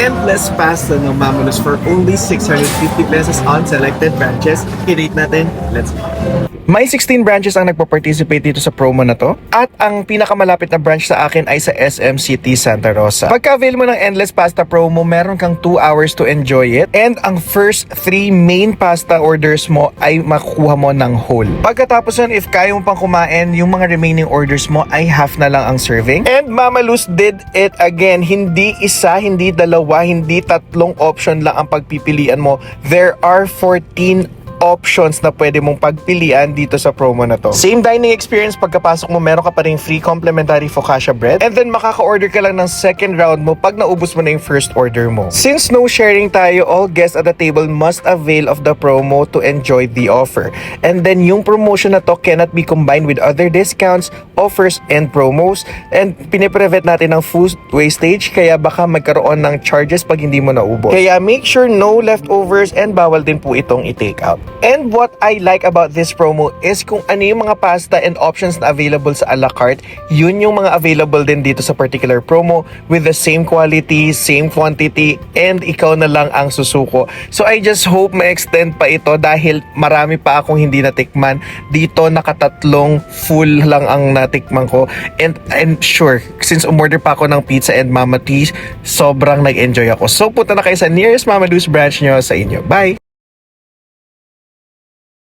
endless pasta ng Mamalos for only 650 pesos on selected branches. I-rate natin. Let's go. May 16 branches ang nagpa-participate dito sa promo na to. At ang pinakamalapit na branch sa akin ay sa SM City, Santa Rosa. Pagka-avail mo ng Endless Pasta promo, meron kang 2 hours to enjoy it. And ang first 3 main pasta orders mo ay makukuha mo ng whole. Pagkatapos nun, if kaya mo pang kumain, yung mga remaining orders mo ay half na lang ang serving. And Mama Luz did it again. Hindi isa, hindi dalawa, hindi tatlong option lang ang pagpipilian mo. There are 14 options na pwede mong pagpilian dito sa promo na to. Same dining experience, pagkapasok mo meron ka pa rin free complimentary focaccia bread, and then makaka-order ka lang ng second round mo pag naubos mo na yung first order mo. Since no sharing tayo, all guests at the table must avail of the promo to enjoy the offer. And then yung promotion na to cannot be combined with other discounts, offers, and promos, and piniprevent natin ng food wastage, kaya baka magkaroon ng charges pag hindi mo naubos. Kaya make sure no leftovers, and bawal din po itong i-take out. And what I like about this promo is kung ano yung mga pasta and options na available sa a la carte, yun yung mga available din dito sa particular promo with the same quality, same quantity, and ikaw na lang ang susuko. So I just hope ma-extend pa ito dahil marami pa akong hindi natikman. Dito nakatatlong full lang ang natikman ko. And I'm sure, since umorder pa ako ng pizza and Mama T's, sobrang nag-enjoy ako. So punta na kayo sa nearest Mama Luz branch nyo sa inyo. Bye!